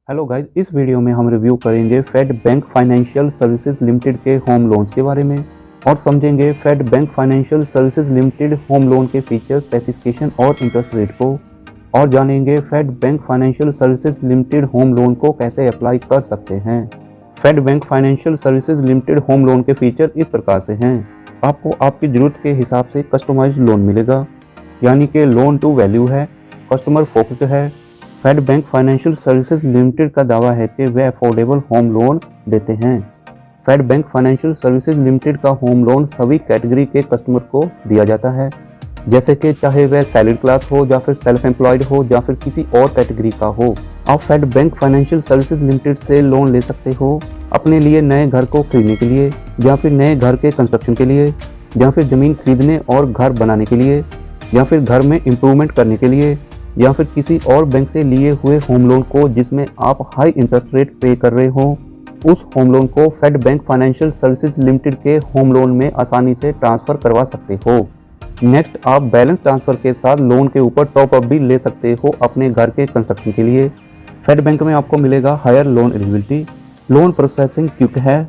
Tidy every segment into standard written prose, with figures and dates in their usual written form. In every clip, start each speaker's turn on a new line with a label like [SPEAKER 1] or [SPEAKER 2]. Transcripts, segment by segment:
[SPEAKER 1] Hello guys, इस video में हम रिव्यू करेंगे Fed bank financial services limited के होम लोन्स के बारे में और समझेंगे Fed bank financial services Limited home loan के फीचर, स्पेसिफिकेशन और इंटरेस्ट रेट को, और जानेंगे Fed bank financial services Limited home loan को कैसे अप्लाई कर सकते हैं। Fed bank financial services Limited home loan के फीचर इस प्रकार से हैं। आपको आपकी ज़रूरत के हिसाब से कस्टमाइज्ड लोन मिलेगा, यानी कि लोन टू वैल्यू है, कस्टमर फोकस्ड है। Fed bank financial services limited का दावा है कि वे अफोर्डेबल होम लोन देते हैं। Fed bank financial services limited का होम लोन सभी कैटेगरी के कस्टमर को दिया जाता है, जैसे कि चाहे वह सैलरी क्लास हो या फिर सेल्फ एम्प्लॉयड हो या फिर किसी और कैटेगरी का हो। आप Fed bank financial services limited से लोन ले सकते हो अपने लिए नए घर को खरीदने के लिए, या फिर नए घर के कंस्ट्रक्शन के लिए, या फिर ज़मीन खरीदने और घर बनाने के लिए, या फिर घर में इम्प्रूवमेंट करने के लिए, या फिर किसी और बैंक से लिए हुए होम लोन को जिसमें आप हाई इंटरेस्ट रेट पे कर रहे हो, उस होम लोन को Fed bank financial services limited के होम लोन में आसानी से ट्रांसफ़र करवा सकते हो। नेक्स्ट, आप बैलेंस ट्रांसफ़र के साथ लोन के ऊपर टॉप अप भी ले सकते हो अपने घर के कंस्ट्रक्शन के लिए। फेड बैंक में आपको मिलेगा higher loan eligibility, loan processing quick है,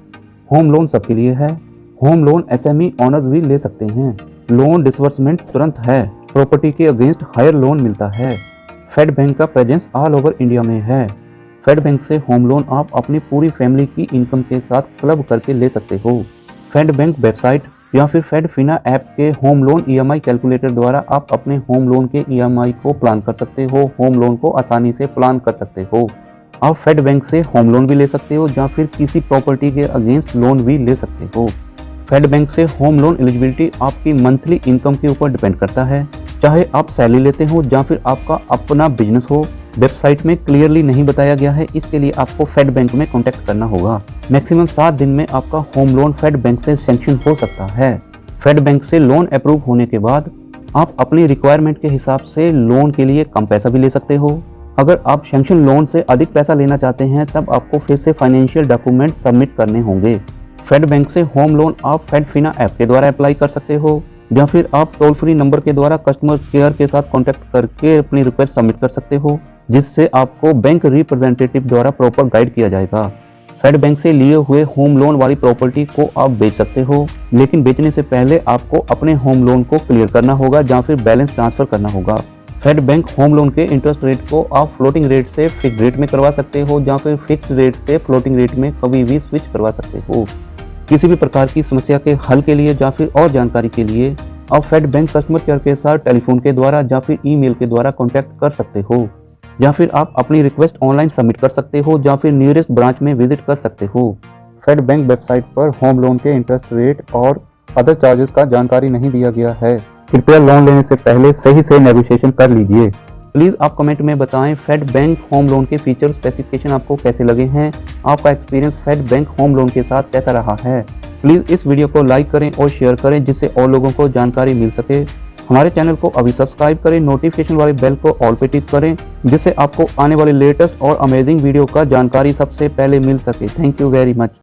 [SPEAKER 1] होम लोन सबके लिए है, होम लोन एसएमई ऑनर्स भी ले सकते हैं, लोन डिसबर्समेंट तुरंत है, प्रॉपर्टी के अगेंस्ट हायर लोन मिलता है। फेड बैंक का प्रेजेंस ऑल ओवर इंडिया में है। फेड बैंक से होम लोन आप अपनी पूरी फैमिली की इनकम के साथ क्लब करके ले सकते हो। फेड बैंक वेबसाइट या फिर फेड फिना ऐप के होम लोन ईएमआई कैलकुलेटर द्वारा आप अपने होम लोन के ईएमआई को प्लान कर सकते हो, होम लोन को आसानी से प्लान कर सकते हो। आप फेड बैंक से होम लोन भी ले सकते हो या फिर किसी प्रॉपर्टी के अगेंस्ट लोन भी ले सकते हो। फेड बैंक से होम लोन एलिजिबिलिटी आपकी मंथली इनकम के ऊपर डिपेंड करता है, चाहे आप सैलरी लेते हो या फिर आपका अपना बिजनेस हो। वेबसाइट में क्लियरली नहीं बताया गया है, इसके लिए आपको फेड बैंक में कॉन्टैक्ट करना होगा। मैक्सिमम 7 दिन में आपका होम लोन फेड बैंक से सैंक्शन हो सकता है। फेड बैंक से लोन अप्रूव होने के बाद आप अपनी रिक्वायरमेंट के हिसाब से लोन के लिए कम पैसा भी ले सकते हो। अगर आप सैंक्शन लोन से अधिक पैसा लेना चाहते हैं तब आपको फिर से फाइनेंशियल डॉक्यूमेंट सबमिट करने होंगे। फेड बैंक से होम लोन आप फेड फिना ऐप के द्वारा अप्लाई कर सकते हो, या फिर आप टोल फ्री नंबर के द्वारा कस्टमर केयर के साथ कांटेक्ट करके अपनी रिक्वेस्ट सबमिट कर सकते हो, जिससे आपको बैंक रिप्रेजेंटेटिव द्वारा प्रॉपर गाइड किया जाएगा। फेड बैंक से लिए हुए होम लोन वाली प्रॉपर्टी को आप बेच सकते हो, लेकिन बेचने से पहले आपको अपने होम लोन को क्लियर करना होगा या फिर बैलेंस ट्रांसफर करना होगा। फेड बैंक होम लोन के इंटरेस्ट रेट को आप फ्लोटिंग रेट से फिक्स रेट में करवा सकते हो या फिर फिक्स रेट से फ्लोटिंग रेट में कभी भी स्विच करवा सकते हो। किसी भी प्रकार की समस्या के हल के लिए या फिर और जानकारी के लिए आप फेड बैंक कस्टमर केयर के साथ टेलीफोन के द्वारा या फिर ईमेल के द्वारा कांटेक्ट कर सकते हो, या फिर आप अपनी रिक्वेस्ट ऑनलाइन सबमिट कर सकते हो या फिर नियरेस्ट ब्रांच में विजिट कर सकते हो। फेड बैंक वेबसाइट पर होम लोन के इंटरेस्ट रेट और अदर चार्जेस का जानकारी नहीं दिया गया है। कृपया लोन लेने से पहले सही से नेगोशिएशन कर लीजिए। प्लीज़ आप कमेंट में बताएं फेड बैंक होम लोन के फीचर स्पेसिफिकेशन आपको कैसे लगे हैं, आपका experience Fed bank home loan के साथ कैसा रहा है। प्लीज़ इस वीडियो को लाइक करें और शेयर करें जिससे और लोगों को जानकारी मिल सके। हमारे चैनल को अभी सब्सक्राइब करें, नोटिफिकेशन वाले बेल को ऑल पे टिक करें जिससे आपको आने वाले लेटेस्ट और अमेजिंग वीडियो का जानकारी सबसे पहले मिल सके। Thank you very much.